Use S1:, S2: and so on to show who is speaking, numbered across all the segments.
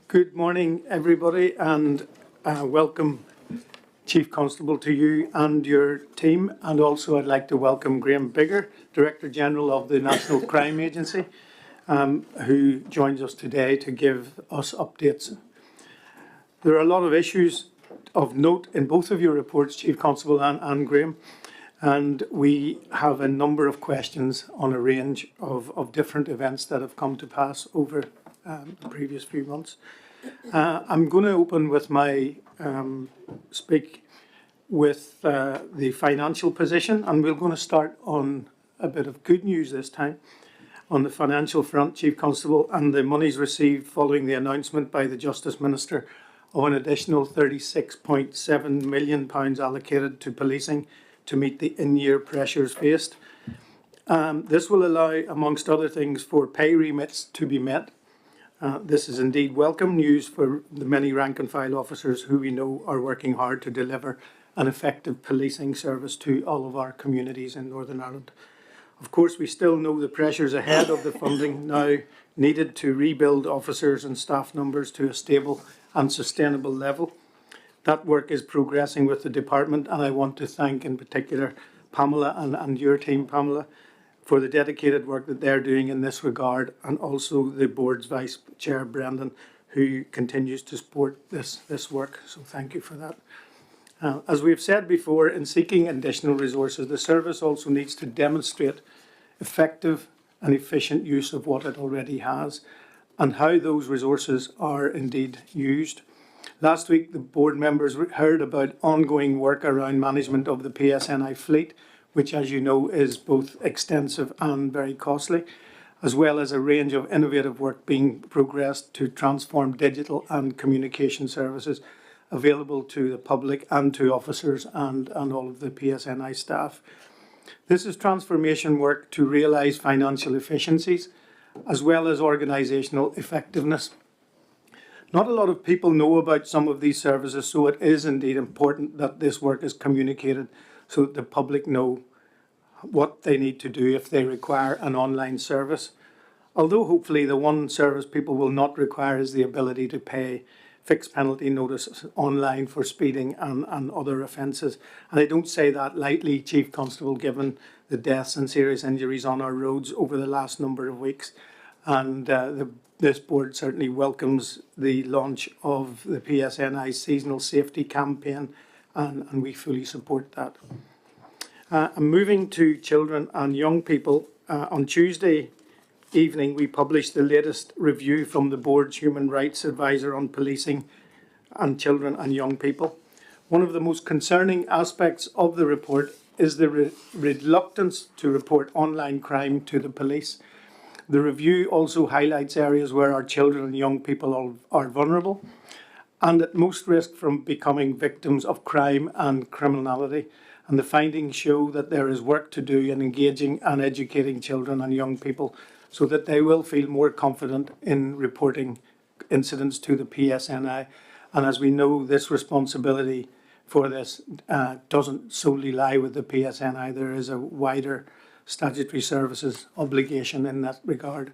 S1: Good morning, everybody, and welcome, Chief Constable, to you and your team. And also, I'd like to welcome Graham Bigger, Director General of the National Crime Agency, who joins us today to give us updates. There are a lot of issues of note in both of your reports, Chief Constable and Graham, and we have a number of questions on a range of different events that have come to pass over the previous few months. I'm going to open with my speak with the financial position, and we're going to start on a bit of good news this time. On the financial front, Chief Constable, and the monies received following the announcement by the Justice Minister of an additional £36.7 million allocated to policing to meet the in-year pressures faced. This will allow, amongst other things, for pay remits to be met. This is indeed welcome news for the many rank and file officers who we know are working hard to deliver an effective policing service to all of our communities in Northern Ireland. Of course, we still know the pressures ahead of the funding now needed to rebuild officers and staff numbers to a stable and sustainable level. That work is progressing with the department, and I want to thank in particular Pamela and your team, Pamela, for the dedicated work that they're doing in this regard, and also the board's Vice Chair, Brendan, who continues to support this work. So thank you for that. As we've said before, in seeking additional resources, the service also needs to demonstrate effective and efficient use of what it already has and how those resources are indeed used. Last week, the board members heard about ongoing work around management of the PSNI fleet, which, as you know, is both extensive and very costly, as well as a range of innovative work being progressed to transform digital and communication services available to the public and to officers and all of the PSNI staff. This is transformation work to realise financial efficiencies, as well as organisational effectiveness. Not a lot of people know about some of these services, so it is indeed important that this work is communicated so that the public know what they need to do if they require an online service. Although hopefully the one service people will not require is the ability to pay fixed penalty notices online for speeding and other offences. And I don't say that lightly, Chief Constable, given the deaths and serious injuries on our roads over the last number of weeks. And this board certainly welcomes the launch of the PSNI seasonal safety campaign, and we fully support that. Moving to children and young people, on Tuesday evening we published the latest review from the board's Human Rights Advisor on policing and children and young people. One of the most concerning aspects of the report is the reluctance to report online crime to the police. The review also highlights areas where our children and young people are vulnerable and at most risk from becoming victims of crime and criminality. And the findings show that there is work to do in engaging and educating children and young people so that they will feel more confident in reporting incidents to the PSNI. And as we know, this responsibility for this doesn't solely lie with the PSNI. There is a wider statutory services obligation in that regard.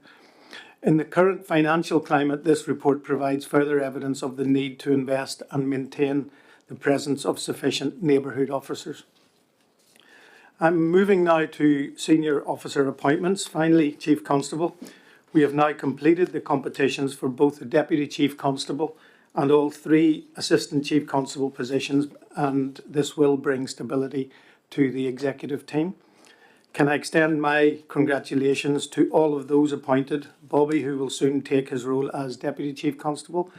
S1: In the current financial climate, this report provides further evidence of the need to invest and maintain the presence of sufficient neighbourhood officers. I'm moving now to senior officer appointments. Finally, Chief Constable, we have now completed the competitions for both the Deputy Chief Constable and all three Assistant Chief Constable positions, and this will bring stability to the executive team. Can I extend my congratulations to all of those appointed, Bobby, who will soon take his role as Deputy Chief Constable,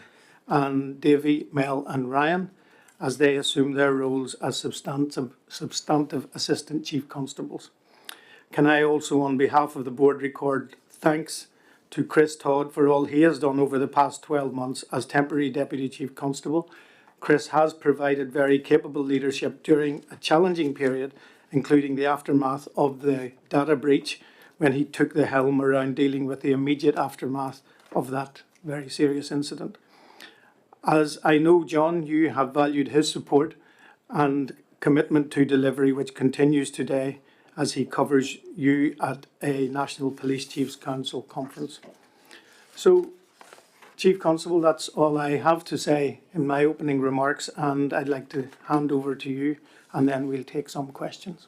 S1: and Davy, Mel and Ryan, as they assume their roles as substantive Assistant Chief Constables. Can I also, on behalf of the board, record thanks to Chris Todd for all he has done over the past 12 months as temporary Deputy Chief Constable. Chris has provided very capable leadership during a challenging period, including the aftermath of the data breach, when he took the helm around dealing with the immediate aftermath of that very serious incident. As I know, John, you have valued his support and commitment to delivery, which continues today as he covers you at a National Police Chiefs Council conference. So Chief Constable, that's all I have to say in my opening remarks, and I'd like to hand over to you, and then we'll take some questions.